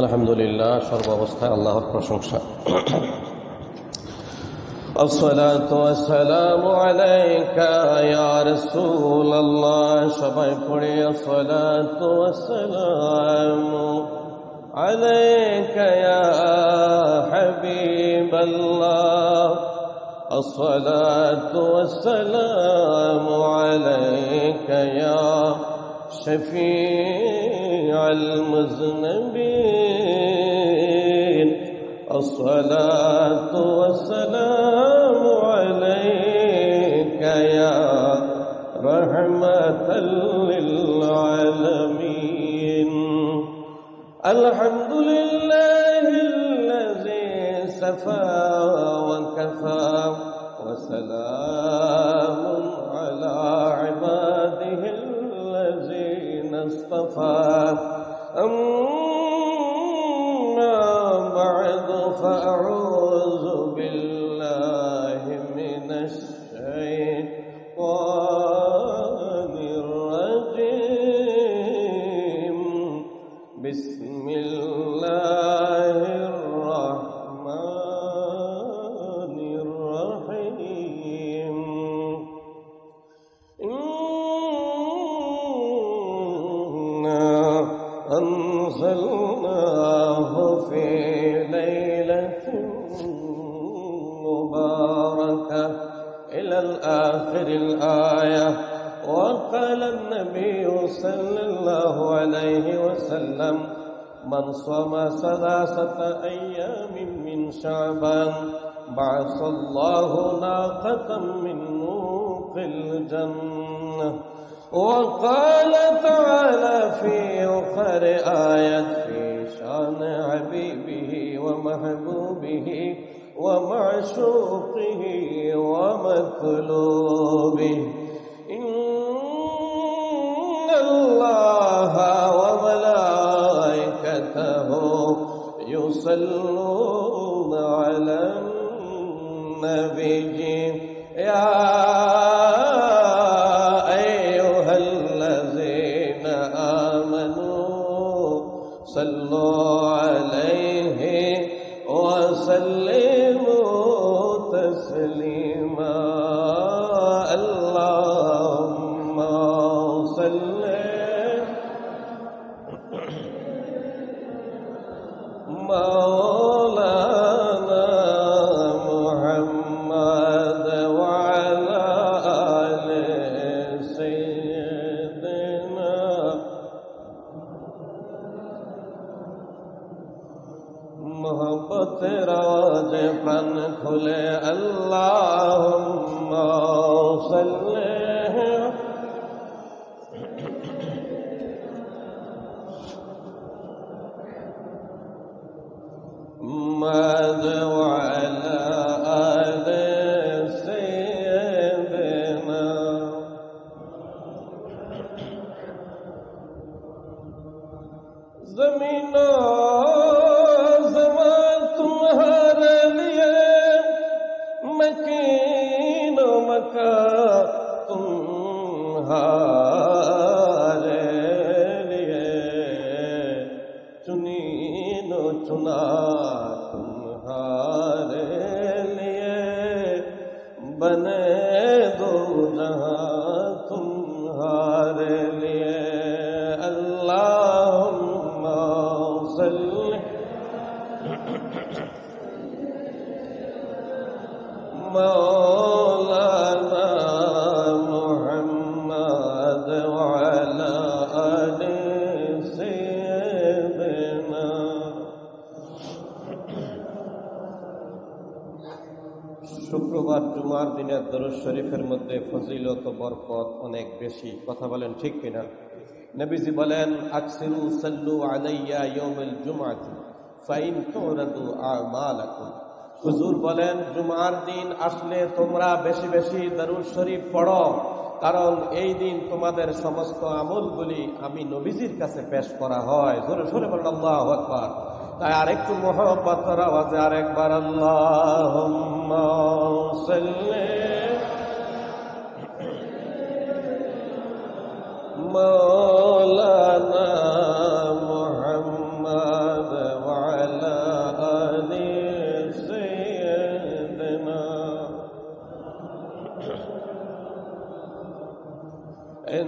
আলহামদুলিল্লাহ, সর্বাবস্থায় আল্লাহর প্রশংসা। আসসালাতু ওয়াসসালামু আলাইকা ইয়া রাসূলুল্লাহ। সবাই পড়ে আসসালাতু ওয়াসসালামু আলাইকা ইয়া হাবিবাল্লাহ। আসসালাতু ওয়াসসালামু আলাইকা ইয়া শফীআল মুযনিবিন। আসসালাতু ওয়াসসালামু আলাইকা ইয়া রাহমাতাল লিল আলামিন। আলহামদুলিল্লাহিল্লাযী সাফা ওয়া কাফা ওয়া সালামুন আলা ইবাদিহিল্লাযীনা ইসতাফা। بعد فأعوذ بالله من الشيطان الرجيم. بسم الله الرحمن الرحيم. إنا أنزلناه في إلى الآخر الآية. وقال النبي صلى الله عليه وسلم: من صام ثلاثة أيام من شعبان بعث الله ناقة من نوق الجنة. وقال تعالى في آخر آية في شان حبيبه ومحبوبه ومعشوقه ومطلوبه: إن الله وملائكته يصلون على النبي يا أيها الذين آمنوا صلوا عليه وسلموا تسليما. اللهم صل مولانا محمد وعلى آل سيدنا मोहब्बत राज प्राण खुले। अल्लाहुम्मा सल्ली मद वअला आले सय्यदना। ज़मीनो तुम्हारे लिए मकीनो मका तुम्हारे लिए चुनीनो चुना तुम्हारे लिए बने दो जहां तुम्हारे लिए। अल्लाहुम्मा सल्ली मौलाना मुहम्मद वअला आले सय्यदना। শুক্রবার জুমার দিনের দরুদ শরীফের মধ্যে ফজিলত ও বরকত অনেক বেশি। কথা বলেন ঠিক কিনা? নবীজি বলেন: আকসিরু সাল্লু আলাইয়া ইয়াউমাল জুমআতি ফাইন তুরাদু আমালাকুম। হুজুর বলেন, জুমার দিন আসলে তোমরা বেশি বেশি দরুদ শরীফ পড়ো, কারণ এই দিন তোমাদের সমস্ত আমলগুলি আমি নবীজির কাছে পেশ করা হয়। জোরে জোরে বলেন আল্লাহু আকবার। তাই আরেকটু মুহাব্বতের আওয়াজে আরেকবার আল্লাহুম্মা সাল্লি مولانا محمد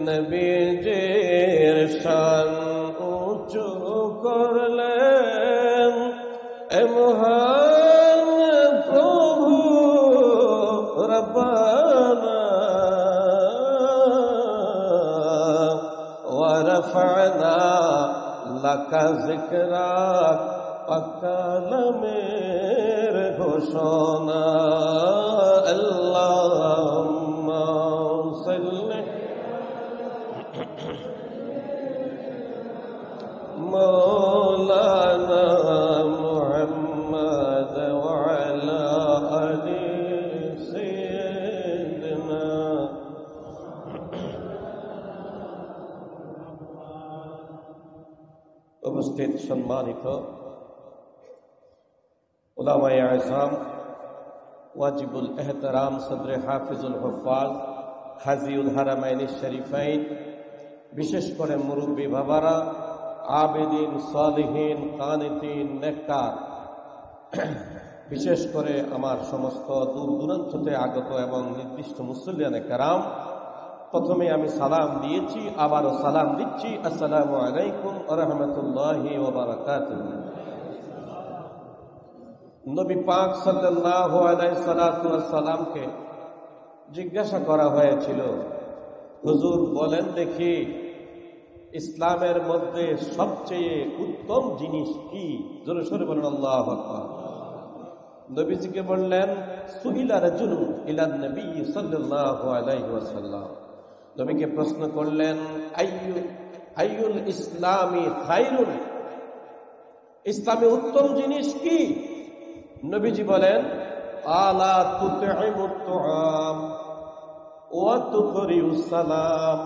নবীজির শান উঁচু করলেন এ মহান প্রভু রব্বানা ওয়া রাফা'না লাকা যিকরাক কালামের ঘোষণা আল্লাহুম্মা সাল্লি মাওলানা মুহাম্মদ ওয়া আলা আলি সাইয়্যিদিনা। উপস্থিত সম্মানিত উলামায়ে আযম, ওয়াজিবুল এহতারাম সদরে হাফিজুল হুফাজ হাজিউল হারামাইন শরীফাইন, বিশেষ করে মুরব্বী বাবারা, আবেদিন, সালিহিন, কানিতিন, নেককার, বিশেষ করে আমার সমস্ত দূর দূরান্ত আগত এবং নির্দিষ্ট মুসল্লিয়ানে কেরাম, প্রথমে আমি সালাম দিয়েছি, আবারও সালাম দিচ্ছি। আসসালামু আলাইকুম ওয়া রাহমাতুল্লাহি ওয়া বারাকাতুহু। নবী পাক সাল্লাল্লাহু আলাইহি সাল্লামকে জিজ্ঞাসা করা হয়েছিল, হুজুর বলেন দেখি ইসলামের মধ্যে সবচেয়ে উত্তম জিনিস কি? জোরে সোরে বলেন আল্লাহু আকবার। নবীজিকে বললেন, সুইলা রাজুলুন ইলান নবী সাল্লাল্লাহু আলাইহি ওয়াসাল্লাম, নবীকে প্রশ্ন করলেন, আইয়ুল ইসলামি খায়রুন, ইসলামে উত্তম জিনিস কি? নবীজি বলেন, আলা তুতঈমুত তুআম ওয়া তুকরিউস সালাম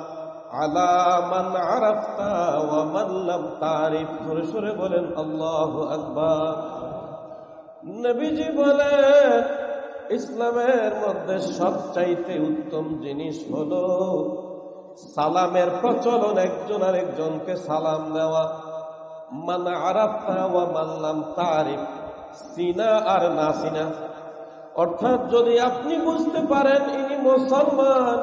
আলা মান আরাফতা ওয়া মান লাম তারিফ। জোরে সোরে বলেন আল্লাহু আকবার। নবীজি বলেন, ইসলামের মধ্যে সবচাইতে উত্তম জিনিস হলো সালামের প্রচলন, একজন আরেকজনকে সালাম দেওয়া। মান আরাফতা ওয়া মান লাম তারিফ, চিনা আর না চিনা। অর্থাৎ যদি আপনি বুঝতে পারেন ইনি মুসলমান,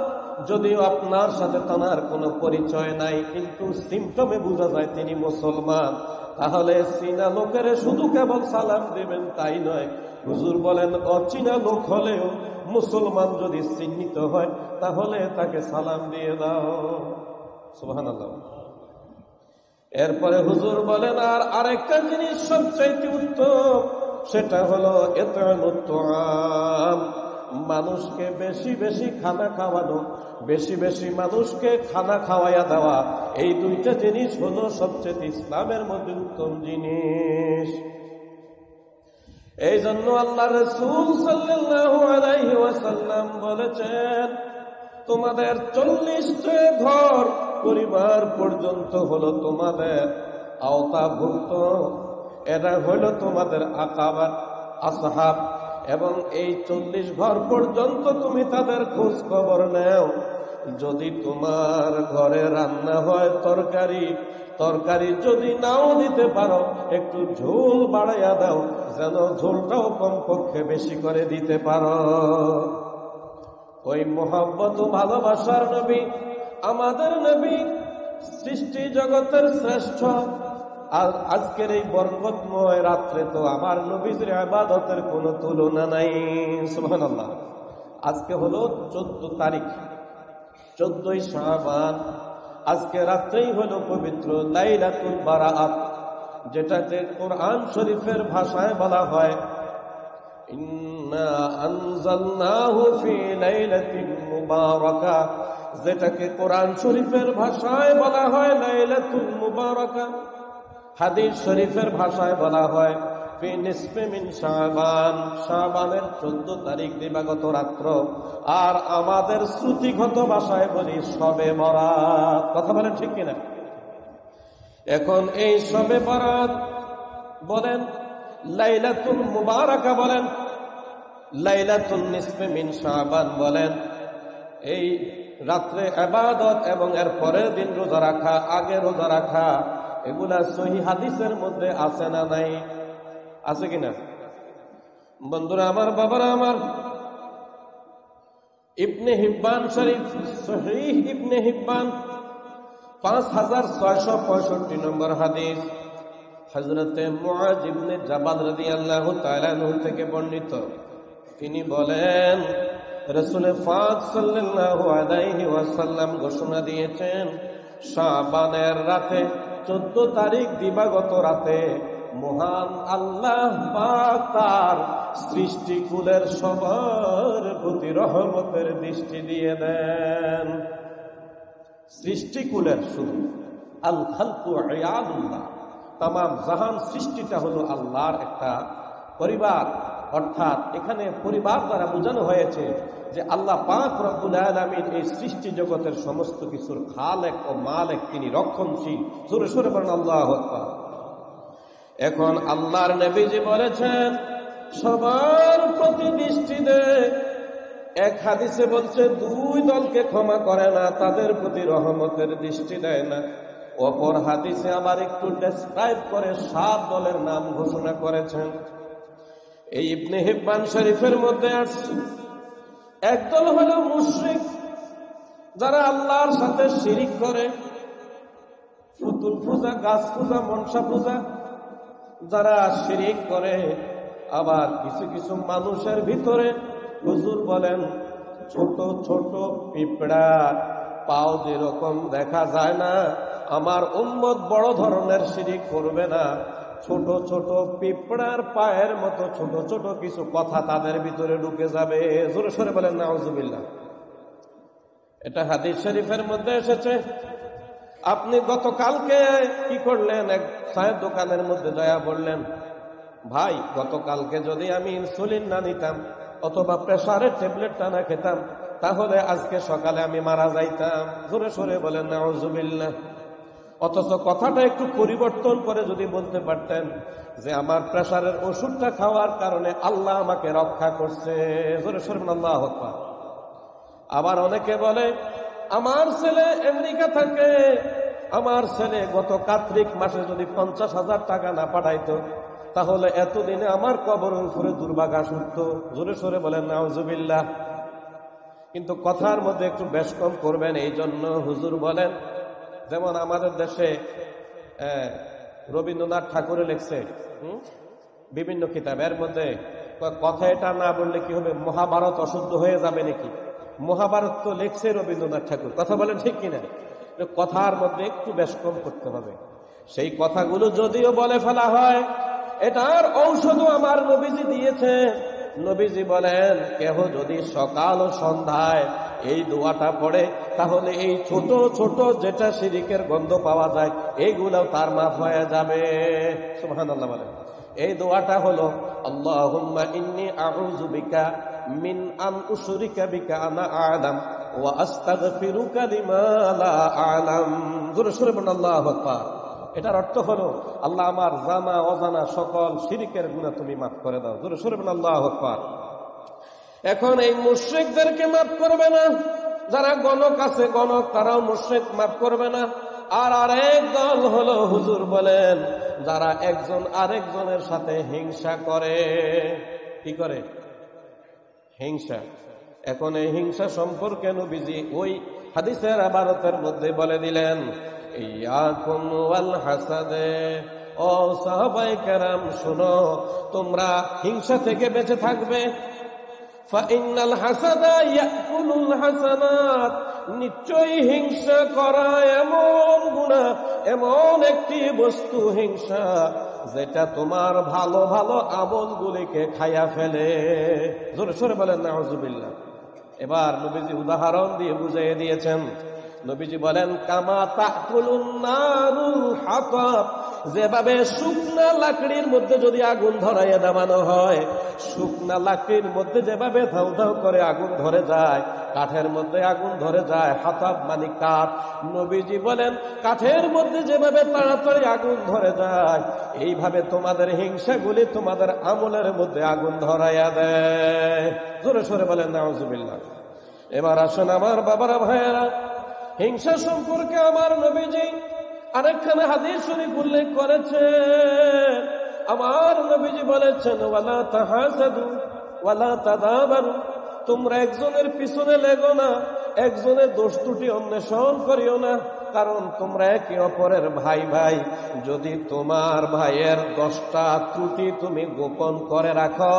যদিও আপনার সাথে তার কোনো পরিচয় নাই, কিন্তু সিমটমে বোঝা যায় তিনি মুসলমান, তাহলে চিনা লোকের শুধু কেবল সালাম দেবেন তাই নয়। হুজুর বলেন, অচিনা লোক হলেও মুসলমান যদি চিহ্নিত হয় তাহলে তাকে সালাম দিয়ে দাও। সুবহানাল্লাহ। এরপরে হুজুর বলেন, আর আরেকটা জিনিস সবচাইতে উত্তম, সেটা হলো ইতআমুত তুআম, মানুষকে বেশি বেশি খানা খাওয়ানো, বেশি বেশি মানুষকে খানা খাওয়াইয়া দেওয়া। এই দুইটা জিনিস হলো সবচেয়ে ইসলামের মধ্যে উত্তম জিনিস। এই জন্য আল্লাহ রাসূল সাল্লাল্লাহু আলাইহি ওয়াসাল্লাম বলেছেন, তোমাদের 40টা ঘর পরিবার পর্যন্ত হলো তোমাদের আওতাভুক্ত, এরা হলো তোমাদের আকাবার আসহাব, এবং এই 40 ঘর পর্যন্ত তুমি তাদের খোঁজ খবর নাও। যদি তোমার ঘরে রান্না হয় তরকারি যদি নাও দিতে পারো, একটু ঝোল বাড়াইয়া দাও, যেন ঝোলটাও কমপক্ষে বেশি করে দিতে পারো। ওই মোহাব্বত ও ভালোবাসার নবী, আমাদের নবী, সৃষ্টি জগতের শ্রেষ্ঠ। আর আজকের এই বরকতময় রাত্রে তো আমার নবীর ইবাদতের কোনো তুলনা নাই। সুবহানাল্লাহ। আজকে হলো 14 তারিখ, 14ই শাবান। আজকে রাত্রেই হলো পবিত্র লাইলাতুল বারাআত, যেটাতে কোরআন শরীফের ভাষায় বলা হয় ইন্না আনজালনাহু ফি লাইলাতিন মুবারাকাহ, যেটাকে কোরআন শরীফের ভাষায় বলা হয় লাইলাতুল মুবারাকাহ। হাদিস শরীফের ভাষায় বলা হয় ফি নিসফি মিন শাবান, শাবানের 14 তারিখ দিবাগত রাত্র। আর আমাদের শ্রুতিগত ভাষায় বলি শবে বরাত। কথা বলেন ঠিক কিনা? এখন এই শবে বরাত বলেন, লাইলাতুল মুবারাকা বলেন, লাইলাতুল নিসফি মিন শাবান বলেন, এই রাত্রে ইবাদত এবং এর পরের দিন রোজা রাখা, আগে রোজা রাখা, এগুলা সহিহ হাদিসের মধ্যে আছে না নাই? আছে কিনা বন্ধুরা আমার, বাবারা আমার? ইবনে হিব্বান শরীফ, সহিহ ইবনে হিব্বান 5665 নম্বর হাদিস হযরতে মুআয ইবনে জাবাল রাদিয়াল্লাহু তাআলা আনহু থেকে বর্ণিত। তিনি বলেন, রাসূল পাক সাল্লাল্লাহু আলাইহি ওয়াসাল্লাম ঘোষণা দিয়েছেন, শাবানের রাতে 14 তারিখ দিবাগত রাতে মহান আল্লাহ পাক তার সৃষ্টিকুলের সবার প্রতি রহমতের দৃষ্টি দিয়ে দেন। সৃষ্টিকুলের শুধু আল খালকু ইয়াদুল্লাহ, তামাম জাহান সৃষ্টিটা হলো আল্লাহর একটা পরিবার। অর্থাৎ এখানে পরিবার দ্বারা বোঝানো হয়েছে যে আল্লাহ পাক রব্বুল আলামিন এই সৃষ্টি জগতের সমস্ত কিছুর খালেক ও মালিক, তিনি রক্ষণশীল। জোরে সোরে বলেন আল্লাহু আকবার। এখন আল্লাহর নবীজি বলেছেন সবার প্রতি দৃষ্টি দেয়। এক হাদিসে বলছে 2 দলকে ক্ষমা করে না, তাদের প্রতি রহমতের দৃষ্টি দেয় না। অপর হাদিসে আবার একটু ডেসক্রাইব করে 7 দলের নাম ঘোষণা করেছেন। এই ইবনে হিব্বান শরীফের মধ্যে আসছে, একদল হলো মুশরিক, যারা আল্লাহর সাথে শিরিক করে, পুতুল পূজা, গাছ পূজা, মনসা পূজা যারা শিরিক করে। আবার কিছু কিছু মানুষের ভিতরে হুজুর বলেন ছোট ছোট পিঁপড়া, পাও যেরকম দেখা যায় না, আমার উম্মত বড় ধরনের শিরিক করবে না, ছোট ছোট পিঁপড়ার পায়ের মতো ছোট ছোট কিছু কথা তাদের ভিতরে ঢুকে যাবে। জোরে সোরে বলেন নাউজুবিল্লাহ। এটা হাদিস শরীফের মধ্যে এসেছে। আপনি গতকালকে কি করলেন? এক চায়ের দোকানের মধ্যে দয়া বললেন, ভাই গতকালকে যদি আমি ইনসুলিন না নিতাম অথবা প্রেসারের ট্যাবলেটটা না খেতাম, তাহলে আজকে সকালে আমি মারা যাইতাম। জোরে সোরে বলেন নাউজুবিল্লাহ। অথচ কথাটা একটু পরিবর্তন করে যদি বলতে পারতেন যে আমার প্রেসারের ওষুধটা খাওয়ার কারণে আল্লাহ আমাকে রক্ষা করছে। জোরে সোরে বলেন আল্লাহু আকবার। আবার অনেকে বলে আমার ছেলে আমেরিকা থাকে, আমার ছেলে গত কার্তিক মাসে যদি 50,000 টাকা না পাঠাইতো তাহলে এতদিনে আমার কবরের উপরে দুর্ভাগা উঠত। জোরে সোরে বলেন নাউজুবিল্লাহ। কিন্তু কথার মধ্যে একটু বেশ কম করবেন। এই জন্য হুজুর বলেন, যেমন আমাদের দেশে রবীন্দ্রনাথ ঠাকুরে লিখছে বিভিন্ন কিতাবের মধ্যে, কথা এটা না বললে কি হবে, মহাভারত অশুদ্ধ হয়ে যাবে নাকি? মহাভারত তো লিখছে রবীন্দ্রনাথ ঠাকুর, কথা বলেন ঠিক কিনা? কথার মধ্যে একটু বেশ কম করতে হবে। সেই কথাগুলো যদিও বলে ফেলা হয়, এটার ঔষধও আমার নবীজি দিয়েছে। নবীজি বলেন, কেহ যদি সকাল ও সন্ধ্যায় এই দোয়াটা পড়ে তাহলে এই ছোট ছোট যেটা শিরিকের গন্ধ পাওয়া যায় এইগুলাও তার মাফ হয়ে যাবে। সুবহানাল্লাহ বলেন। এই দোয়াটা হলো আল্লাহুম্মা ইন্নী আউযু বিকা মিন আন উশরিকা বিকা আনা আ'লাম ওয়া আস্তাগফিরুকা লিমা লা আ'লাম। জোরে সোরে বলেন আল্লাহু আকবার। এটার অর্থ হলো, আল্লাহ আমার জানা অজানা সকল শিরিকের গুনাহ তুমি মাফ করে দাও। জোরে সোরে বলেন আল্লাহু আকবার। এখন এই মুশরিকদেরকে মাফ করবে না, যারা গণক আছে গণক, তারাও মুশরিক, মাফ করবে না। আর আরেক দল হলো, হুজুর বলেন, যারা একজন আরেকজনের সাথে হিংসা করে। কি করে? হিংসা। এখন এই হিংসা সম্পর্কে নবীজি ওই হাদিসের ইবারতের মধ্যে বলে দিলেন, ইয়াকুম ওয়াল হাসাদে, ও সাহাবায়ে কেরাম শুনো, তোমরা হিংসা থেকে বেঁচে থাকবে। ফাইনাল হাসাদা ইয়াকুলুল হাসানাত, নিশ্চয়ই হিংসা করা এমন গুনাহ, এমন একটি বস্তু হিংসা যেটা তোমার ভালো ভালো আমলগুলিকে খাইয়া ফেলে। জোরে সোরে বলেন নাউজুবিল্লাহ। এবার নবীজি উদাহরণ দিয়ে বুঝিয়ে দিয়েছেন। নবীজি বলেন, কামা তাকুলুন নারুল হাতাব, যেভাবে শুকনা লাকড়ির মধ্যে যদি আগুন ধরাইয়া দেওয়ানো হয়, শুকনা লাকড়ির মধ্যে যেভাবে ধাউ ধাউ করে আগুন ধরে যায়, কাঠের মধ্যে আগুন ধরে যায়, হাতাব মানে কাঠ। নবীজি বলেন, কাঠের মধ্যে যেভাবে তাড়াতাড়ি আগুন ধরে যায়, এইভাবে তোমাদের হিংসাগুলি তোমাদের আমলের মধ্যে আগুন ধরাইয়া দেয়। জোরে সোরে বলেন নাউজুবিল্লাহ। এবার আসুন আমার বাবারা ভাইয়েরা, হিংসা সম্পর্কে আমার নবীজি আরেকখানে হাদিস শরীফ উল্লেখ করেছেন। আমার নবীজি বলেছেন, ওয়ালা তাহাসাদু ওয়ালা তাদাবারু, তোমরা একজনের পিছনে লেগো না, একজনের দোষ ত্রুটি অন্বেষণ করিও না। কারণ তোমরা একে অপরের ভাই ভাই। যদি তোমার ভাইয়ের 10টা ত্রুটি তুমি গোপন করে রাখো,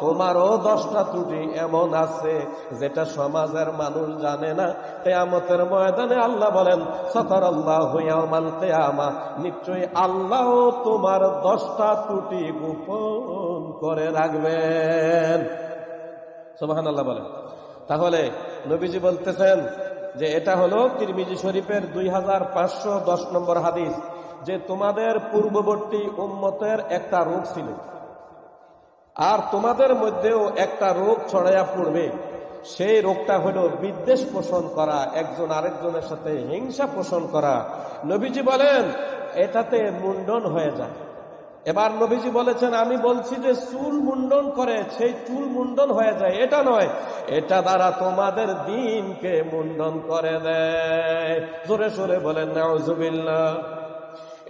তোমারও 10টা ত্রুটি এমন আছে যেটা সমাজের মানুষ জানে না, কিয়ামতের ময়দানে আল্লাহ বলেন সাতারাল্লাহু ইয়াওমাল কিয়ামা, নিশ্চয়ই আল্লাহ তোমার 10টা ত্রুটি গোপন করে রাখবেন। সুবহানাল্লাহ বলেন। তাহলে নবীজি বলতেছেন যে এটা হলো তিরমিজি শরীফের 2510 নম্বর হাদিস, যে তোমাদের পূর্ববর্তী উম্মতের একটা রোগ ছিল, আর তোমাদের মধ্যেও একটা রোগ ছড়াইয়া পড়বে। সেই রোগটা হলো বিদ্বেষ পোষণ করা, একজন আরেকজনের সাথে হিংসা পোষণ করা। নবীজি বলেন এটাতে মুন্ডন হয়ে যায়। এবার নবীজি বলেছেন, আমি বলছি যে চুল মুন্ডন করে, সেই চুল মুন্ডন হয়ে যায় এটা নয়, এটা দ্বারা তোমাদের দ্বীনকে মুন্ডন করে দেয়। জোরে সোরে বলেন নাউজুবিল্লাহ।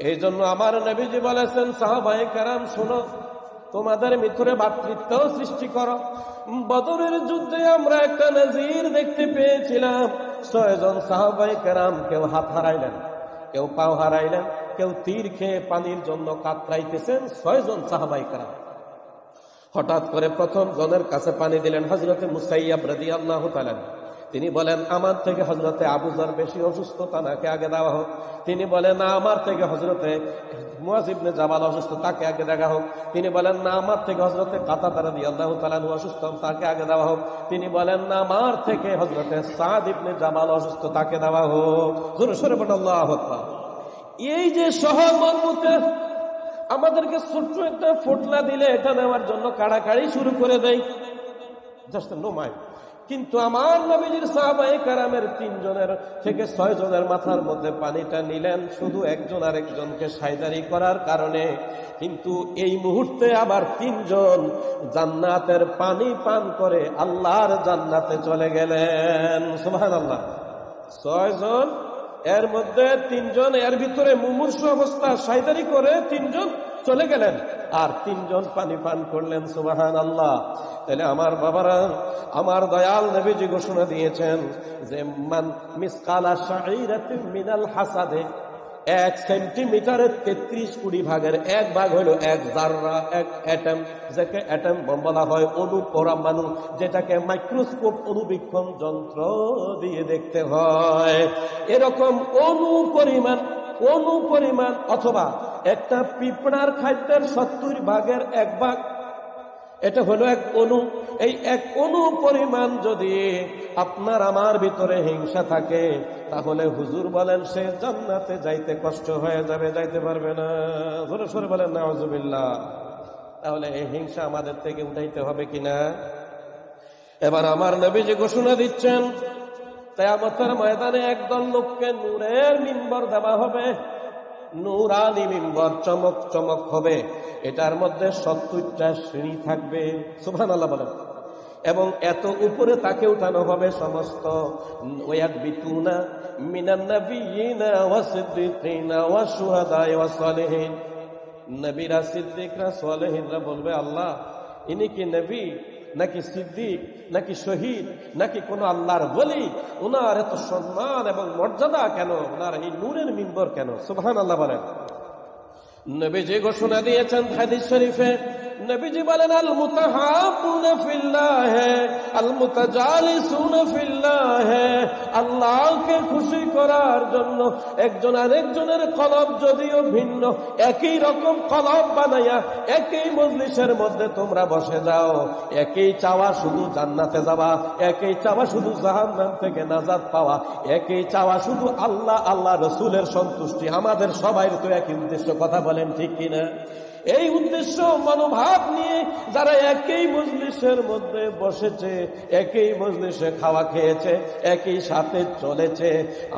এই জন্য আমার নবীজি বলেছেন, সাহাবায়ে কেরাম শোনো, তোমাদের ভিতরে ভ্রাতৃত্ব সৃষ্টি করো। বদরের যুদ্ধে আমরা একটা নজির দেখতে পেয়েছিলাম। 6 জন সাহাবায়ে কেরাম, কেউ হাত হারাইলেন, কেউ পাও হারাইলেন, কেউ তীর খেয়ে পানির জন্য কাতরাইতেছেন। 6 জন সাহাবায়ে কেরাম হঠাৎ করে প্রথম জনের কাছে পানি দিলেন হযরতে মুসাইয়াব রাদিয়াল্লাহু তাআলা। তিনি বলেন, আমার থেকে হযরতে আবু যর বেশি অসুস্থ, তাকে আগে দেওয়া হোক। তিনি বলেন, না, আমার থেকে হযরতে মুয়াজ ইবনে জাবাল অসুস্থ, তাকে আগে দেওয়া হোক। তিনি বলেন, না, আমার থেকে হযরতে কাতাদা রাদিয়াল্লাহু তাআলা অসুস্থ, তাকে আগে দেওয়া হোক। তিনি বলেন, না, আমার থেকে হযরতে সাদ ইবনে জাবাল অসুস্থ, তাকে দেওয়া হোক। জোরে সোরে বলেন আল্লাহু আকবার। এই যে সহমর্মিতা, আমাদেরকে ছোট্ট একটা ফোটলা দিলে এটা নেওয়ার জন্য কাড়াকাড়ি শুরু করে দেয়, জাস্ট নো মাইন্ড। কিন্তু আমার নবীজির সাহাবায়ে কেরামের 3 জনের থেকে 6 জনের মাথার মধ্যে পানিটা নিলেন শুধু একজন আরেকজনকে সাইদারি করার কারণে। কিন্তু এই মুহূর্তে আবার 3 জন জান্নাতের পানি পান করে আল্লাহর জান্নাতে চলে গেলেন। সুবহানাল্লাহ। 6 জন, এর মধ্যে 3 জন এর ভিতরে মুমূর্ষু অবস্থা সাইদারি করে 3 জন চলে গেলেন, আর 3 জন পানি পান করলেন। সুবহানাল্লাহ। তাহলে আমার বাবারা, আমার দয়াল নবীজি ঘোষণা দিয়েছেন যে মান মিসকালা শাঈরাতিন মিনাল হাসাদে, 1 সেন্টিমিটারের 33 কোটি ভাগের 1 ভাগ হলো 1 জাররা, 1 অ্যাটম, যাকে অ্যাটম বলা হয়, অণু পরমাণু, যেটাকে মাইক্রোস্কোপ অনুবীক্ষণ যন্ত্র দিয়ে দেখতে হয়। এরকম অণু পরিমাণ অথবা একটা পিঁপড়ার খাদ্যের 70 ভাগের 1 ভাগ, এটা হলো 1 অণু। এই 1 অণু পরিমাণ যদি আপনার আমার ভিতরে হিংসা থাকে, তাহলে হুজুর বলেন সে জান্নাতে যাইতে কষ্ট হয়ে যাবে, যাইতে পারবে না। জোরে সোরে বলেন নাউজুবিল্লাহ। তাহলে এই হিংসা আমাদের থেকে উঠাইতে হবে কিনা? এবার আমার নবীজি ঘোষণা দিচ্ছেন, কিয়ামতের ময়দানে একদল লোককে নূরের মিম্বর দেওয়া হবে, নূরানি মিম্বর, চমক চমক হবে। এটার মধ্যে 70টা সিঁড়ি থাকবে। সুবহানাল্লাহ বলেন। এবং এত উপরে তাকে উঠানো হবে সমস্ত ওয়ায়াবিতুনা মিনান নাবিয়িনা ওয়াস সিদ্দিকিনা ওয়াস শুহাদা ওয়াস সালিহিন। নবীরা, সিদ্দিকরা, সালেহিনরা বলবে, আল্লাহ, ইনি কি নবী নাকি সিদ্দিক নাকি শহীদ নাকি কোন আল্লাহর ওলি? ওনার এত সম্মান এবং মর্যাদা কেন? ওনার এই নূরের মিম্বর কেন? সুবহানাল্লাহ বলেন। নবীজি ঘোষণা দিয়েছেন হাদিস শরীফে, নবীজি বলেন, আল মুতাহাবুনা ফিল্লাহ আল মুতাজালিসুনা ফিল্লাহ। আল্লাহকে খুশি করার জন্য একজন আরেকজনের কলব যদিও ভিন্ন, একই রকম কলব বানাইয়া একই মজলিসের মধ্যে তোমরা বসে যাও, একই চাওয়া শুধু জান্নাতে যাওয়া, একই চাওয়া শুধু জাহান্নাম থেকে নাজাত পাওয়া, একই চাওয়া শুধু আল্লাহ আল্লাহ রসুলের সন্তুষ্টি। আমাদের সবাই তো একই উদ্দেশ্য, কথা বলেন ঠিক কিনা? এই উদ্দেশ্য মনোভাব নিয়ে যারা একই মজলিসের মধ্যে বসেছে, একই মজলিসে খাওয়া খেয়েছে, একই সাথে চলেছে,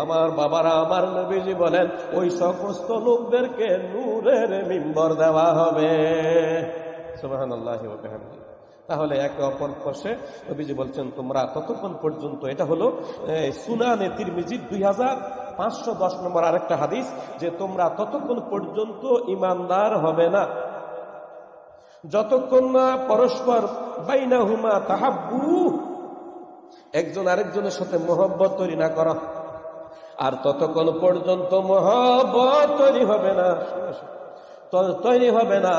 আমার বাবারা, আমার নবীজি বলেন ওই সমস্ত লোকদেরকে নূরের মিম্বর দেওয়া হবে। সুবহানাল্লাহি ওয়া বিহামদিহি। তাহলে একে অপর পাশে নবীজি বলছেন, তোমরা ততক্ষণ পর্যন্ত, এটা হলো সুনানে তিরমিজির 2510 নম্বর আরেকটা হাদিস, যে তোমরা ততক্ষণ পর্যন্ত ইমানদার হবে না যতক্ষণ না পরস্পর বাইনাহুমা তাহাব্বু, একজন আরেকজনের সাথে মহব্বত তৈরি না করা। আর ততক্ষণ পর্যন্ত মহব্বত তৈরি হবে না,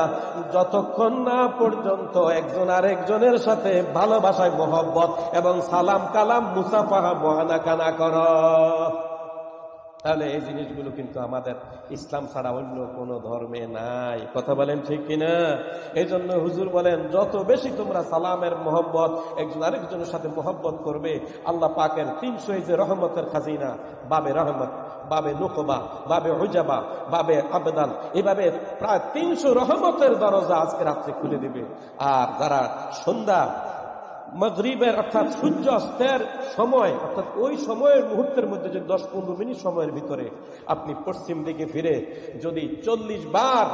যতক্ষণ না পর্যন্ত একজন আরেকজনের সাথে ভালোবাসায় মহব্বত এবং সালাম কালাম মুসাফাহা মুআনাকানা করো। তাহলে এই জিনিসগুলো কিন্তু আমাদের ইসলাম ছাড়া অন্য কোন ধর্মে নাই। কথা বলেন ঠিক কিনা? এই জন্য হুজুর বলেন, যত বেশি তোমরা সালামের মহব্বত একজন আরেকজনের সাথে মহব্বত করবে, আল্লাহ পাকের 300 যে রহমতের খাজিনা, বাবে রহমত, বাবে নুকবা, বাবে হুজাবা, বাবে আবেদান, এভাবে প্রায় 300 রহমতের দরজা আজকে রাত্রে খুলে দিবে। আর যারা সন্ধ্যা মাগরিবের অর্থাৎ সূর্য অস্তের সময়, অর্থাৎ ওই সময়ের মুহূর্তের মধ্যে যে 10-15 মিনিট সময়ের ভিতরে আপনি পশ্চিম দিকে ফিরে যদি 40 বার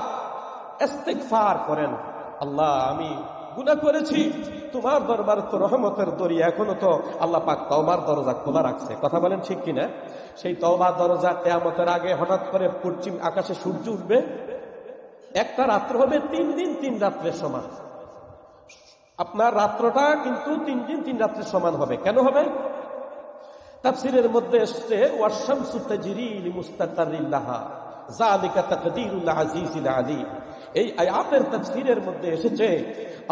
ইস্তিগফার করেন, আল্লাহ আমি গুনাহ করেছি, তোমার দরবার তো রহমতের দরিয়া, এখনো তো আল্লাহ পাক তওবার দরজা খোলা রাখছে। কথা বলেন ঠিক কিনা? সেই তওবার দরজা কিয়ামতের আগে হঠাৎ করে পশ্চিম আকাশে সূর্য উঠবে, একটা রাত্র হবে 3 দিন 3 রাত্রের সমান। আপনার রাত্রটা কিন্তু 3 দিন 3 রাত্রের সমান হবে। কেন হবে? তাফসীরের মধ্যে এসেছে ওয়াশ-শামসু তাজরি লিমুস্তাকাররিন লাহা যালিকা তাকদীরুল আজিজিল আলীম। এই আয়াতের তাফসীরের মধ্যে এসেছে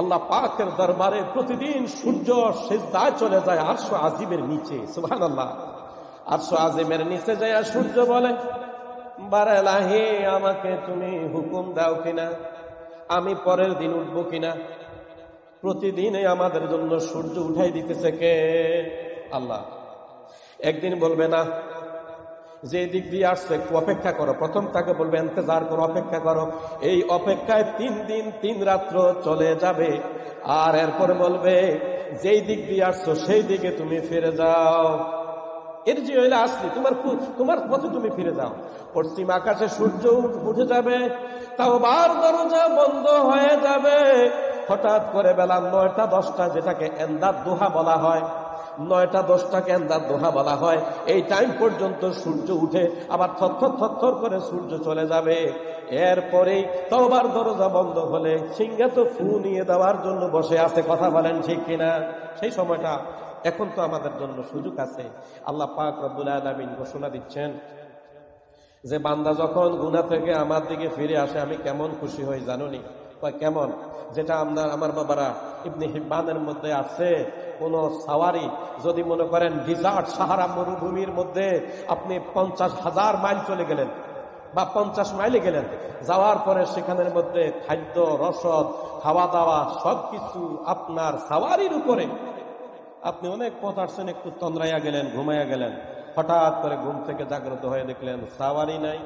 আল্লাহ পাকের দরবারে প্রতিদিন সূর্য সিজদায় চলে যায় আরশ আজিমের নিচে। সুবহানাল্লাহ। আরশ আজিমের নিচে যায় সূর্য বলে, বারে লাহি আমাকে তুমি হুকুম দাও কিনা, আমি পরের দিন উঠবো কিনা। প্রতিদিন আমাদের জন্য সূর্য উঠাই দিতেছে কে? আল্লাহ। একদিন বলবে না যে দিক দিয়ে আসছে একটু অপেক্ষা করো, প্রথম তাকে বলবে ইন্তজার করো, অপেক্ষা করো। এই অপেক্ষায় 3 দিন 3 রাত্র চলে যাবে। আর এরপরে বলবে যেই দিক দিয়ে আসছো সেই দিকে তুমি ফিরে যাও। এর যে হইলে আসলি তোমার পথে তুমি ফিরে যাও। পশ্চিম আকাশে সূর্য উঠে যাবে, তাওবার দরজা বন্ধ হয়ে যাবে। হঠাৎ করে বেলা 9টা-10টা, যেটাকে এন্দার দোহা বলা হয়, 9টা-10টাকে এন্দার দোহা বলা হয়, এই টাইম পর্যন্ত সূর্য উঠে আবার থর করে সূর্য চলে যাবে। এরপরেই তওবার দরজা বন্ধ হলে সিংহে তো ফু নিয়ে দেওয়ার জন্য বসে আছে। কথা বলেন ঠিক কিনা? সেই সময়টা এখন তো আমাদের জন্য সুযোগ আছে। আল্লাহ পাক রব্বুল আলামিন ঘোষণা দিচ্ছেন যে বান্দা যখন গুনাহ থেকে আমার দিকে ফিরে আসে আমি কেমন খুশি হই জানোনি? কেমন? যেটা আমার বাবারা ইবনে হিব্বানের মধ্যে আছে, কোন সাওয়ারি যদি মনে করেন ডিজার্ট সাহারা মরুভূমির মধ্যে আপনি 50,000 মাইল চলে গেলেন বা 50 মাইলে গেলেন, যাওয়ার পরে সেখানের মধ্যে খাদ্য রসদ খাওয়া দাওয়া সবকিছু আপনার সাওয়ারির উপরে, আপনি অনেক পথ আসছেন, একটু তন্দ্রাইয়া গেলেন, ঘুমাইয়া গেলেন, হঠাৎ করে ঘুম থেকে জাগ্রত হয়ে দেখলেন সাওয়ারি নাই,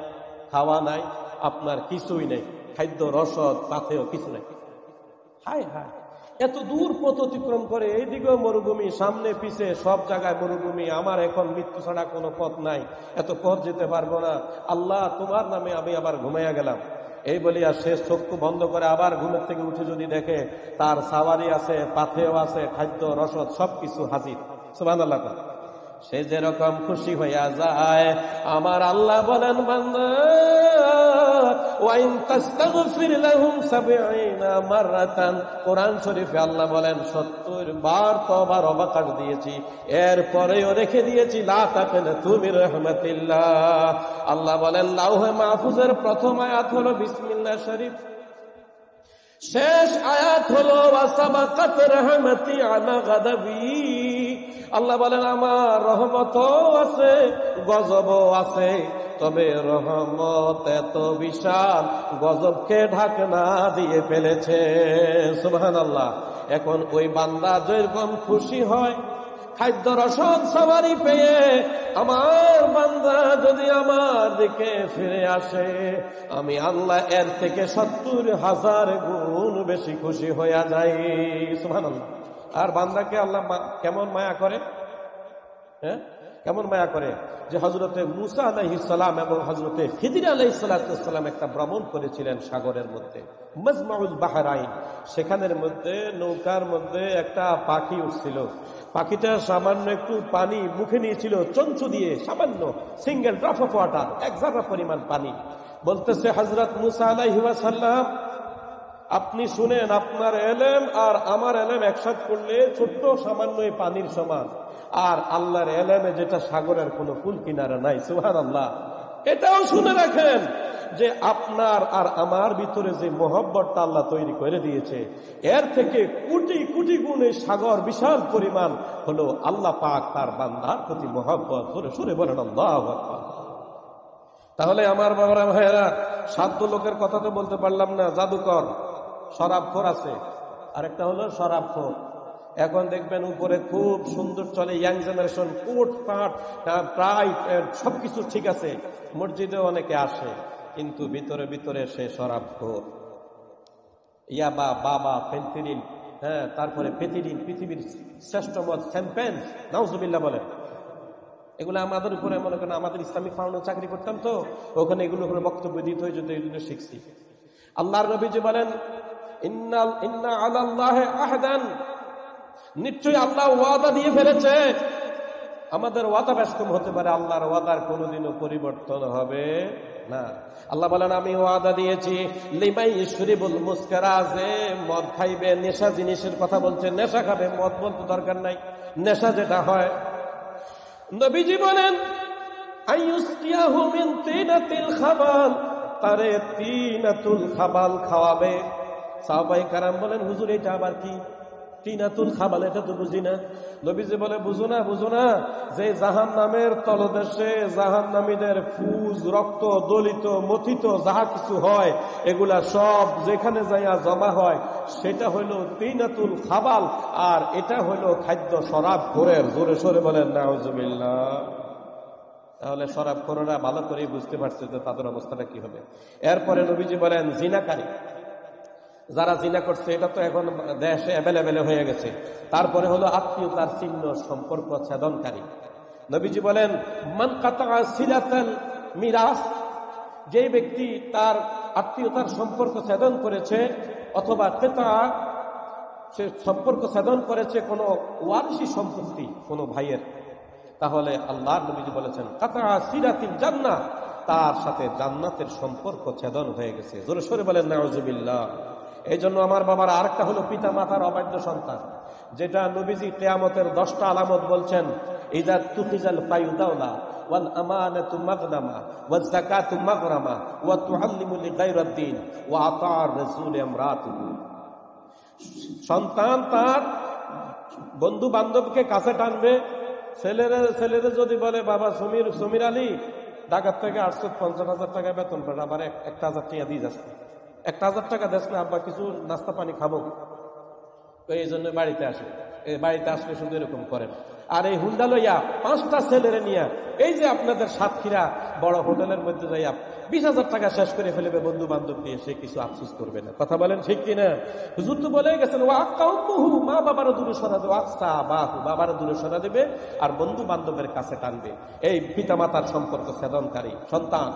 খাওয়া নাই, আপনার কিছুই নেই, খাদ্য রসদ পাথেও কিছু নেই। হায় হায়, এত দূর পথ অতিক্রম করে, এইদিকেও মরুভূমি, সামনে পিছে সব জায়গায় মরুভূমি, আমার এখন মৃত্যু ছাড়া কোনো পথ নাই, এত পথ যেতে পারবো না, আল্লাহ তোমার নামে আমি আবার ঘুমাইয়া গেলাম। এই বলিয়া শেষ চক্ষু বন্ধ করে আবার ঘুমের থেকে উঠে যদি দেখে তার সাওয়ারি আছে, পাথেও আছে, খাদ্য রসদ সবকিছু হাজির। সুবহানাল্লাহ। সে যেরকম খুশি হইয়া যায়, আমার আল্লাহ বলেন বান্দা ওয়াইন তাস্তাগফির লাহুম 70 মাররাতান, কোরআন শরীফে আল্লাহ বলেন 70 বার তওবার অবকাশ দিয়েছি, এরপরেও রেখে দিয়েছি লা তাকনাতু মির রাহমাতিল্লাহ। আল্লাহ বলেন লাউহে মাহফুজের প্রথম আয়াত হলো বিসমিল্লাহ শরীফ, শেষ আয়াত হলো ওয়াসাবাকাত রাহমাতি আলা গাদাবি। আল্লাহ বলেন আমার রহমতও আছে, গজবও আছে, তবে রহমত এত বিশাল গজবকে ঢাকনা দিয়ে ফেলেছে। সুবহানাল্লাহ। এখন ওই বান্দা যেরকম খুশি হয় খাদ্য রসদ সবারই পেয়ে, আমার বান্দা যদি আমার দিকে ফিরে আসে আমি আল্লাহ এর থেকে 70,000 গুণ বেশি খুশি হইয়া যাই। সুবহানাল্লাহ। আর বান্দাকে আল্লাহ কেমন মায়া করে, হ্যাঁ কেমন মায়া করে, যে হযরতে মুসা আলাইহিস সালাম এবং হযরতে খিদির আলাইহিস সালাম একটা ভ্রমণ করেছিলেন সাগরের মধ্যে, মাজমাউল বাহরাইন। সেখানের মধ্যে নৌকার মধ্যে একটা পাখি উঠছিল, পাখিটা সামান্য একটু পানি মুখে নিয়েছিল চঞ্চু দিয়ে, সামান্য সিঙ্গেল ড্রপ অফ ওয়াটার, 1 জাররা পরিমাণ পানি। বলতেছে হযরত মুসা আলাইহিস সালাম আপনি শুনেন, আপনার এলেম আর আমার এলেম একসাথে করলে ছোট্ট সামান্য পানির সমান, আর আল্লাহর এলেমে যেটা সাগরের কোনো কুল কিনারা নাই। সুবহানাল্লাহ। এটাও শুনে রাখেন যে আপনার আর আমার ভিতরে যে মহব্বতটা আল্লাহ তৈরি করে দিয়েছে, এর থেকে কোটি কোটি গুণে সাগর বিশাল পরিমাণ হলো আল্লাহ পাক তার বান্দার প্রতি মহব্বত। জোরে সুরে বলেন আল্লাহু আকবার। তাহলে আমার বাবারা ভাইয়েরা, সাধ্য লোকের কথা তো বলতে পারলাম না, জাদুকর, শরাবখোর আছে, আরেকটা হলো শরাবখোর। এখন দেখবেন উপরে খুব সুন্দর চলে, ইয়াং জেনারেশন, কোট পাট প্রায় সবকিছু ঠিক আছে, মসজিদে অনেকে আসে, কিন্তু ভিতরে ভিতরে সে শরাবখোর। ইয়াবা, বাবা, ফেন্থিলিন, তারপরে পেথিলিন, পৃথিবীর শ্রেষ্ঠ মদ শ্যাম্পেন, নাউজুবিল্লাহ বলেন। এগুলো আমাদের উপরে, মনে করেন আমাদের ইসলামিক ফাউন্ডেশন চাকরি করতাম তো, ওখানে এগুলো করে বক্তব্য দিতে হয়, যদি এগুলো শিখছি। আল্লাহর নবীজি বলেন, ইন্না আলাল্লাহি আহদান, নিশ্চয়ই আল্লাহ ওয়াদা দিয়ে ফেলেছে। আমাদের ওয়াদা বেশ কম হতে পারে, আল্লাহর ওয়াদার কোনোদিনও পরিবর্তন হবে না। আল্লাহ বলেন, আমি ওয়াদা দিয়েছি লিমাই ইশরিবুল মুসকারা, যে মদ খাইবে, নেশা জিনিসের কথা বলছে, নেশা খাবে, মদ বলতে দরকার নাই, নেশা যেটা হয়। নবীজি বলেন, আইয়ুসকিয়াহু মিন তিনাতিল খাবাল, তারে তিনাতুল খাবাল খাওয়াবে। সাহাবায়ে কেরাম বলেন, হুজুর এটা আবার কি? তিনাতুল খাবাল, এটা তো বুঝি না। নবীজি বলে, বুঝো না, যে জাহান্নামের তলদেশে জাহান্নামীদের ফুজ, রক্ত, দলিত, মথিত যাহা কিছু হয়, এগুলা সব যেখানে যাইয়া জমা হয়, সেটা হইল তিনাতুল খাবাল, আর এটা হইল খাদ্য শরাবখোরের। জোরে সোরে বলেন নাউজুবিল্লাহ। তাহলে শরাবখোররা ভালো করে বুঝতে পারছে যে তাদের অবস্থাটা কি হবে। এরপরে নবীজি বলেন, জিনাকারী, যারা জিনা করছে, এটা তো এখন দেশে অ্যাভেলেবেল হয়ে গেছে। তারপরে হলো আত্মীয়তার চিহ্ন সম্পর্ক ছেদনকারী। নবীজি বলেন, মান কাতা সিলাতাল মিরাস, যে ব্যক্তি তার আত্মীয়তার সম্পর্ক ছেদন করেছে, অথবা কেতা, সে সম্পর্ক ছেদন করেছে কোনো ওয়ারিসি সম্পত্তি কোনো ভাইয়ের, তাহলে আল্লাহর নবীজি বলেছেন, কাতা সিরাতিল জান্নাহ, তার সাথে জান্নাতের সম্পর্ক ছেদন হয়ে গেছে। জোরে সোরে বলেন নাউজুবিল্লাহ। এই জন্য আমার বাবার আরেকটা হলো পিতা মাতার অবাধ্য সন্তান, যেটা নবীজি কিয়ামতের 10টা আলামত বলছেন। ইযা তুখিজাল ফায়ুদাউলা ওয়াল আমানাতু মাগনামা ওয়াজ যাকাতু মাগরামা ওয়া তুআল্লিমু লিগাইরাদ্দিন ওয়া আতা'আর রাসূল ইমরাতুহু। সন্তান তার বন্ধু বান্ধবকে কাছে টানবে। ছেলেরা যদি বলে, বাবা সমীর আলী ঢাকার থেকে 850,000 টাকা বেতন পায়, আবার 1,000 টাকা দিয়ে যাচ্ছে, 1,000 টাকা দেখলে আব্বা কিছু নাস্তা পানি খাবো, এই জন্য বাড়িতে আসে। বাড়িতে আসলে শুধু এরকম করেন। আর এই হুন্ডা লইয়া 5টা ছেলেরে নিয়ে, এই যে আপনাদের সাতক্ষীরা বড় হোটেলের মধ্যে যাইয়া 20,000 টাকা শেষ করে ফেলবে বন্ধু বান্ধব দিয়ে, সে কিছু আফসোস করবে না। কথা বলেন ঠিক কিনা? হুজুর তো বলে গেছেন, মা বাবারও দূরে সরা দেবে, বাবারও দূরে সরা দেবে, আর বন্ধু বান্ধবের কাছে টানবে। এই পিতা মাতার সম্পর্ক ছেদনকারী সন্তান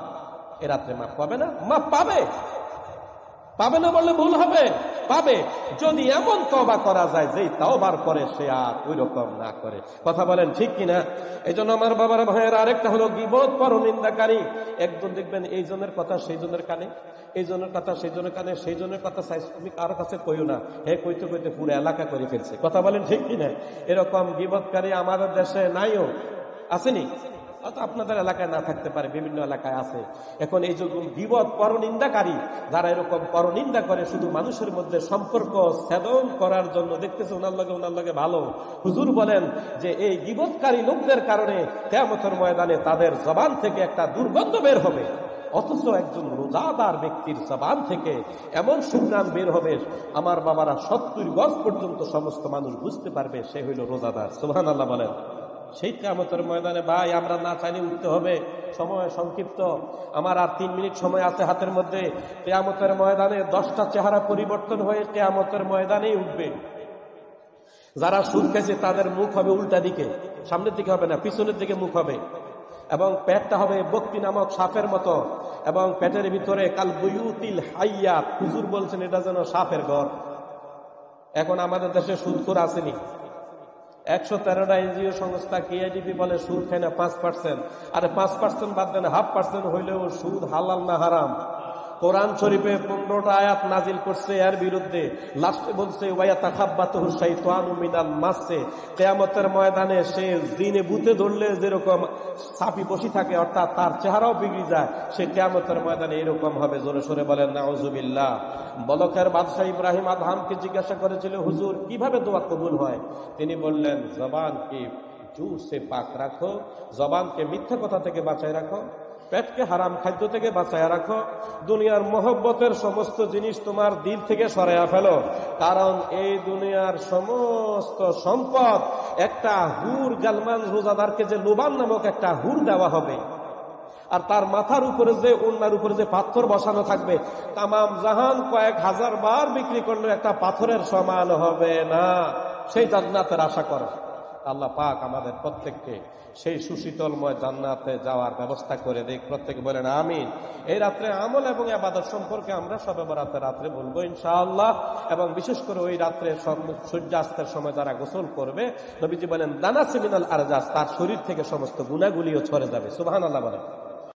এ রাত্রে মাপ পাবে না? মাপ পাবে না বললে ভুল হবে, পাবে, যদি এমন তওবা করা যায় যে তওবার পরে সে আর ওই রকম না করে। কথা বলেন ঠিক কিনা? এই জন্য আমার বাবার ভাইয়ের আরেকটা হলো গীবত, পরনিন্দাকারী। একজন দেখবেন এই জনের কথা সেই জনের কানে, এই জনের কথা সেই জনের কানে, সেই জনের কথা তুমি কারো কাছে কইও না, হে কইতে কইতে পুরো এলাকা করে ফেলছে। কথা বলেন ঠিক কিনা? এরকম গীবতকারী আমাদের দেশে নাইও, আসেনি? আপনাদের এলাকায় না থাকতে পারে, বিভিন্ন এলাকায় আছে। এখন এই যে গীবত, পরনিন্দাকারী, যারা এরকম পরনিন্দা করে শুধু মানুষের মধ্যে সম্পর্ক ছেদন করার জন্য, দেখতেছে ওনার লগে ভালো। হুজুর বলেন যে এই গীবতকারী লোকদের কারণে কিয়ামতের ময়দানে তাদের জবান থেকে একটা দুর্গন্ধ বের হবে, অথচ একজন রোজাদার ব্যক্তির জবান থেকে এমন সুঘ্রাণ বের হবে, আমার বাবারা 70 গজ পর্যন্ত সমস্ত মানুষ বুঝতে পারবে সে হইল রোজাদার। সুবহানাল্লাহ বলেন। সেই কিয়ামতের ময়দানে ভাই আমরা না চাইলে উঠতে হবে, সময় সংক্ষিপ্ত, আমার আর 3 মিনিট সময় আছে হাতের মধ্যে। কিয়ামতের ময়দানে 10টা চেহারা পরিবর্তন হয়ে কিয়ামতের ময়দানেই উঠবে। যারা সুদ খেয়েছে তাদের মুখ হবে উল্টা দিকে, সামনের দিকে হবে না, পিছনের দিকে মুখ হবে, এবং পেটটা হবে বক্তি নামক সাপের মতো, এবং পেটের ভিতরে কাল বুয়ুতিল হাইয়াত, হুজুর বলছেন এটা যেন সাপের ঘর। এখন আমাদের দেশে সুদখোর আসেনি, 113টা এনজিও সংস্থা কেআইডিপি বলে সুদ খায় না 5%, আরে 5% বাদ দেন, 0.5% হইলেও সুদ হালাল না হারাম? কোরআন শরীফে 15টা আয়াত নাজিল করছে এর বিরুদ্ধে। লাস্টে বলছে ওয়ায়াতাখাব্বাতুহু শাইতানু মিনাল মাসে, কিয়ামতের ময়দানে সে জিনে ভূতে ধরলে যেরকম ছাপি বসি থাকে, অর্থাৎ তার চেহারাও বিগড়ে যায়, সে কিয়ামতের ময়দানে এরকম হবে। জোরে সোরে বলেন নাউজুবিল্লাহ। বলকের বাদশাহ ইব্রাহিম আদহামকে জিজ্ঞাসা করেছিল, হুজুর কিভাবে দোয়া কবুল হয়? তিনি বললেন, জবান কি জুর সে পাক রাখো, জবানকে মিথ্যা কথা থেকে বাঁচায় রাখো, পেটকে হারাম খাদ্য থেকে বাঁচায় রাখো, দুনিয়ার মহব্বতের সমস্ত জিনিস তোমার দিল থেকে সরাইয়া ফেলো। কারণ এই দুনিয়ার সমস্ত সম্পদ একটা হুর গালমান রোজাদারকে যে লোবান নামক একটা হুর দেওয়া হবে, আর তার মাথার উপরে যে ওড়নার উপরে যে পাথর বসানো থাকবে, তামাম জাহান কয়েক হাজার বার বিক্রি করলেও একটা পাথরের সমান হবে না। সেই জান্নাতের আশা করো। আল্লাহ পাক আমাদের প্রত্যেককে সেই সুশীতলময় জান্নাতে যাওয়ার ব্যবস্থা করে দেখ। প্রত্যেকে বলেন আমিন। এই রাত্রে আমল এবং ইবাদত সম্পর্কে আমরা শবে বরাতের রাত্রে বলবো ইনশাআল্লাহ। এবং বিশেষ করে ওই রাত্রে সূর্যাস্তের সময় যারা গোসল করবে, নবীজি বলেন দানাসি মিনাল আরজাস, তার শরীর থেকে সমস্ত গুনাহগুলিও ঝরে যাবে। সুবহানাল্লাহ বলেন।